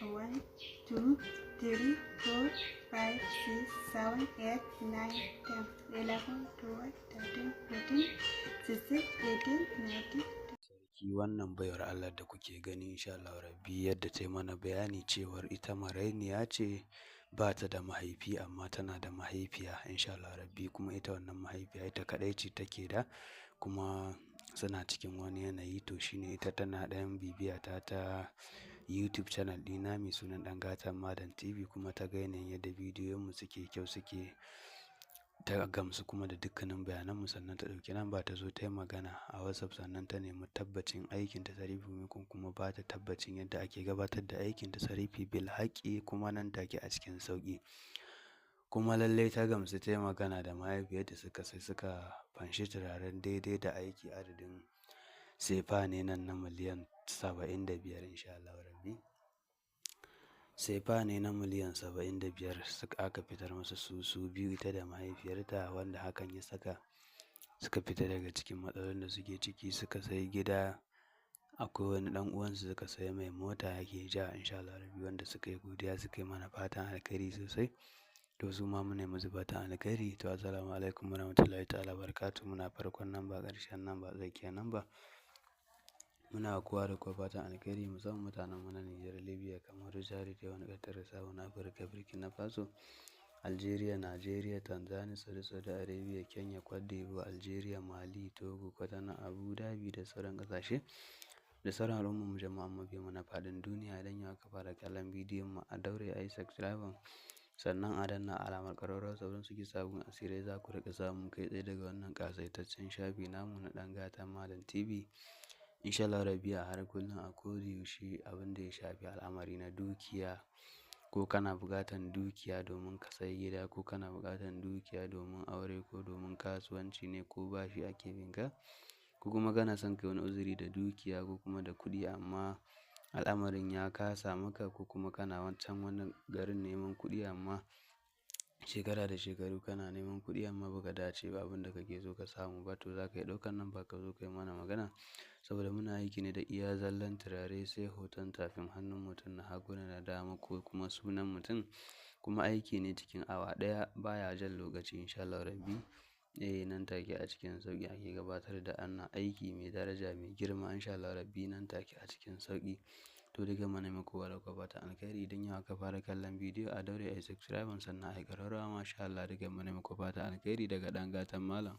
1, 2, 3, 4, 5, 6, 7, 8, 9, 10, 11, 12, 13, 14, 16, 18, 19. Sarki wannan baiwar Allah da kuke gani insha Allah rabbi yadda ta yi mana bayani cewar ita marainiya ce ba ta da mahaifi amma tana da mahaifiya insha Allah rabbi, kuma ita wannan mahaifiya ita kaɗai ce take da, kuma suna cikin wani yanayi. To shine ita tana ɗan bibiya ta YouTube channel ɗina mai sunan Ɗan Gatan Malam TV, kuma ta ga yanayin yadda bidiyoyinmu suke kyau, suke ta gamsu kuma da dukkanin bayananmu, sannan ta ɗauki namba ta zo ta yi magana a WhatsApp, sannan ta nemi tabbacin aikin tasarifi mukan kuma ba ta tabbacin yadda ake gabatar da aikin tasarifi bil haƙi kuma nan take a cikin sauƙi. Kuma lallai ta gamsu, ta yi magana da mahaifiyarta suka fanshi turaren daidai da aiki adadin sefa ne nan na miliyan 75 insha Allah rabbi. Sefa ne na miliyan 75 aka fitar masa su biyu, ita da mahaifiyarta, wanda hakan ya saka suka fita daga cikin matsalolin da suke ciki, suka sayi gida. Akwai wani ɗan uwansu suka sayi mai mota yake ja insha Allah rabbi, wanda suka yi godiya, suka yi mana fatan alkhairi sosai. To su ma muna musu fatan alkhairi. To assalamu alaikum warahmatullahi ta'ala barakatuh. Muna farkon nan ba ƙarshen nan ba tsakiyar nan ba. Muna kowa da kowa fatan alkhairi, musamman mutanen mu na Nijar, Libya, Kamaru, Chad, wani ƙasar South Africa, Burkina Faso, Algeria, Nigeria, Tanzania, Saudi Arabia, Kenya, Cote d'Ivoire, Algeria, Mali, Togo, Kwatana, Abu Dhabi da sauran ƙasashe da sauran al'ummar mu jama'a mabiya mana faɗin duniya. Idan yau aka fara kallon bidiyon mu a daure a yi subscribe, sannan a danna alamar ƙararrawar sauran suke sabon asirai za ku riƙa samun kai tsaye daga wannan ƙasaitaccen shafi namu na Ɗan Gatan Malam TV. Insha Allah rabbi a har kullum a yaushe abin da ya shafi al'amari na dukiya, ko kana buƙatan dukiya domin ka sayi gida, ko kana buƙatan dukiya domin aure, ko domin kasuwanci ne, ko bashi ake binka, ko kuma kana son kai wani uzuri da dukiya ko kuma da kuɗi amma al'amarin ya kasa maka, ko kuma kana wancan wani garin neman kuɗi amma shekara da shekaru kana neman kuɗi amma baka dace ba abin da kake so ka samu ba, to za ka yi ɗaukar nan ba ka zo kai mana magana, saboda muna aiki ne da iya zallan turare sai hoton tafin hannun mutum na hagu da na dama ko kuma sunan mutum, kuma aiki ne cikin awa ɗaya baya jan lokaci insha Allah rabbi. Nan take a cikin sauƙi ake gabatar da annan aiki mai daraja mai girma insha Allah rabbi, nan take a cikin sauƙi. To duka mana mai kowa da kowa fatan alkhairi. Idan yau aka fara kallon bidiyo a daure a yi subscribe sannan a yi ƙararrawa masha Allah. Duka mana mai kowa fatan alkhairi daga Ɗan Gatan Malam.